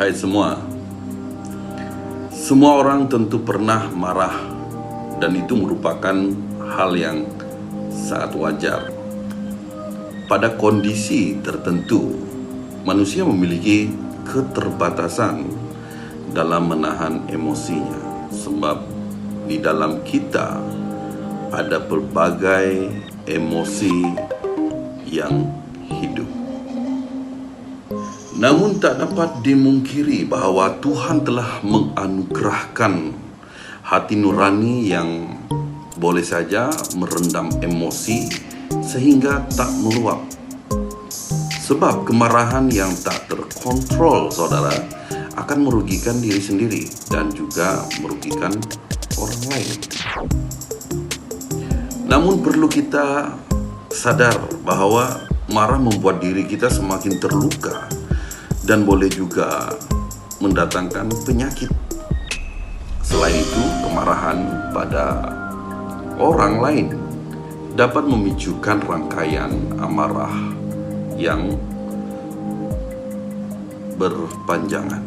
Hai semua. Semua orang tentu pernah marah, dan itu merupakan hal yang sangat wajar. Pada kondisi tertentu, manusia memiliki keterbatasan dalam menahan emosinya, sebab di dalam kita ada berbagai emosi yang hidup. Namun tak dapat dimungkiri bahwa Tuhan telah menganugerahkan hati nurani yang boleh saja merendam emosi sehingga tak meluap. Sebab kemarahan yang tak terkontrol, saudara, akan merugikan diri sendiri dan juga merugikan orang lain. Namun perlu kita sadar bahwa marah membuat diri kita semakin terluka dan boleh juga mendatangkan penyakit. Selain itu, kemarahan pada orang lain dapat memicukan rangkaian amarah yang berpanjangan.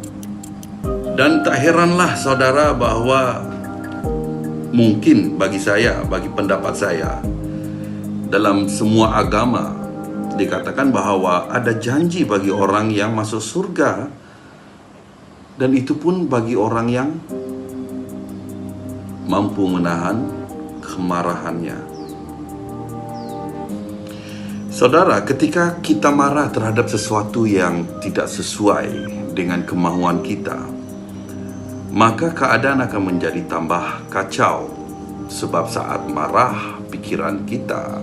Dan tak heranlah saudara bahwa mungkin bagi pendapat saya, dalam semua agama dikatakan bahwa ada janji bagi orang yang masuk surga, dan itu pun bagi orang yang mampu menahan kemarahannya. Saudara, ketika kita marah terhadap sesuatu yang tidak sesuai dengan kemauan kita, maka keadaan akan menjadi tambah kacau. Sebab saat marah, pikiran kita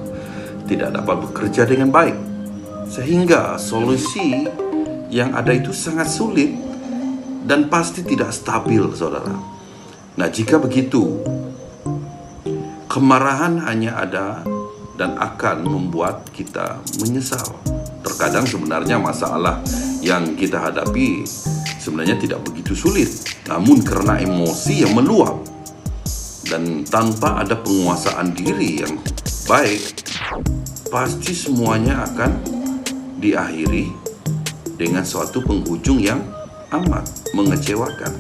tidak dapat bekerja dengan baik, sehingga solusi yang ada itu sangat sulit dan pasti tidak stabil, saudara. Nah, jika begitu, kemarahan hanya ada dan akan membuat kita menyesal. Terkadang sebenarnya masalah yang kita hadapi sebenarnya tidak begitu sulit, namun karena emosi yang meluap dan tanpa ada penguasaan diri yang baik, pasti semuanya akan diakhiri dengan suatu penghujung yang amat mengecewakan.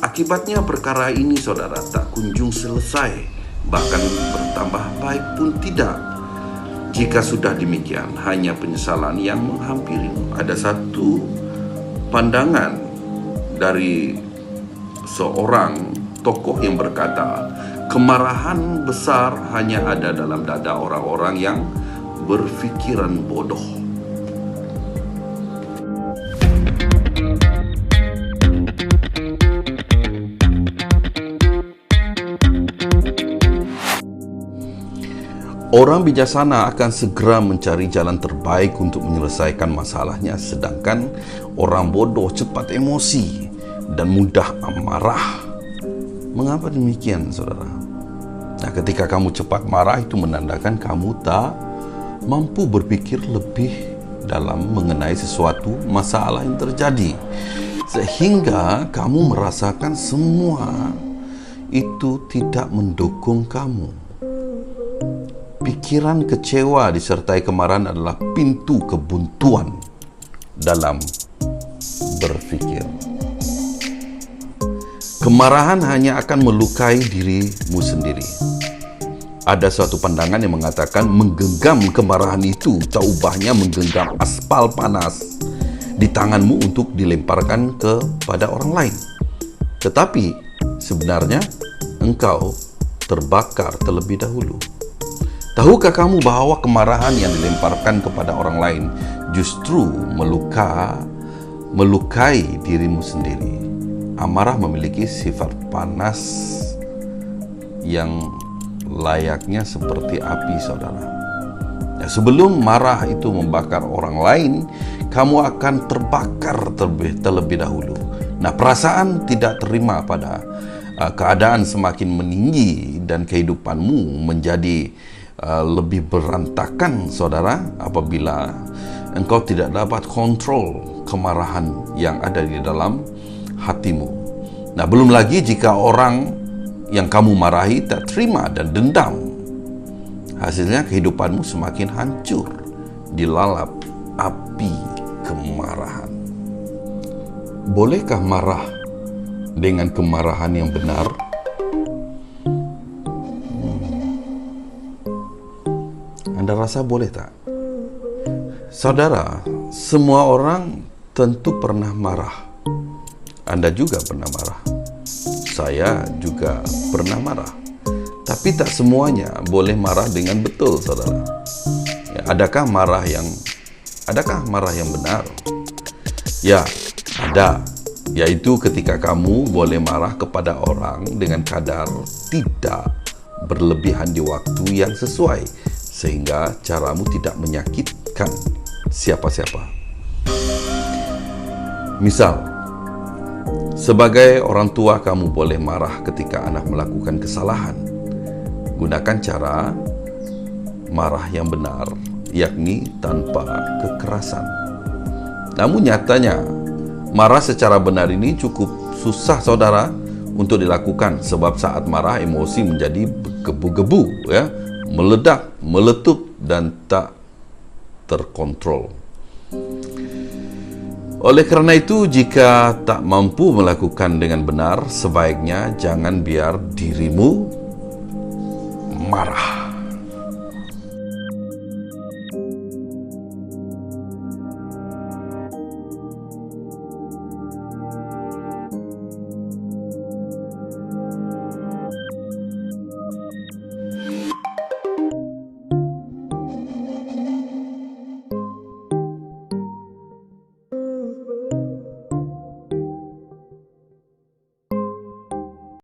Akibatnya perkara ini, saudara, tak kunjung selesai, bahkan bertambah baik pun tidak. Jika sudah demikian, hanya penyesalan yang menghampirimu. Ada satu pandangan dari seorang tokoh yang berkata, kemarahan besar hanya ada dalam dada orang-orang yang berfikiran bodoh. Orang bijaksana akan segera mencari jalan terbaik untuk menyelesaikan masalahnya, sedangkan orang bodoh cepat emosi dan mudah amarah. Mengapa demikian, saudara? Nah, ketika kamu cepat marah, itu menandakan kamu tak mampu berpikir lebih dalam mengenai sesuatu masalah yang terjadi, sehingga kamu merasakan semua itu tidak mendukung kamu. Pikiran kecewa disertai kemarahan adalah pintu kebuntuan dalam berpikir. Kemarahan hanya akan melukai dirimu sendiri. Ada suatu pandangan yang mengatakan menggenggam kemarahan itu tak ubahnya menggenggam aspal panas di tanganmu untuk dilemparkan kepada orang lain. Tetapi sebenarnya engkau terbakar terlebih dahulu. Tahukah kamu bahwa kemarahan yang dilemparkan kepada orang lain justru melukai dirimu sendiri? Amarah memiliki sifat panas yang layaknya seperti api, saudara. Ya, sebelum marah itu membakar orang lain, kamu akan terbakar terlebih dahulu. Nah, perasaan tidak terima pada keadaan semakin meninggi dan kehidupanmu menjadi lebih berantakan, saudara, apabila engkau tidak dapat kontrol kemarahan yang ada di dalam hatimu. Nah, belum lagi jika orang yang kamu marahi tak terima dan dendam, hasilnya kehidupanmu semakin hancur dilalap api kemarahan. bolehkah marah dengan kemarahan yang benar? Anda rasa boleh tak? Saudara, semua orang tentu pernah marah. Anda juga pernah marah. Saya juga pernah marah. Tapi tak semuanya boleh marah dengan betul, saudara. Ya, adakah marah yang benar? Ya, ada. Yaitu ketika kamu boleh marah kepada orang dengan kadar tidak berlebihan di waktu yang sesuai, sehingga caramu tidak menyakitkan siapa-siapa. Misal, sebagai orang tua kamu boleh marah ketika anak melakukan kesalahan. Gunakan cara marah yang benar, yakni tanpa kekerasan. Namun nyatanya, marah secara benar ini cukup susah, saudara, untuk dilakukan, sebab saat marah emosi menjadi gebu-gebu, ya, meledak, meletup, dan tak terkontrol. Oleh kerana itu, jika tak mampu melakukan dengan benar, sebaiknya jangan biar dirimu marah.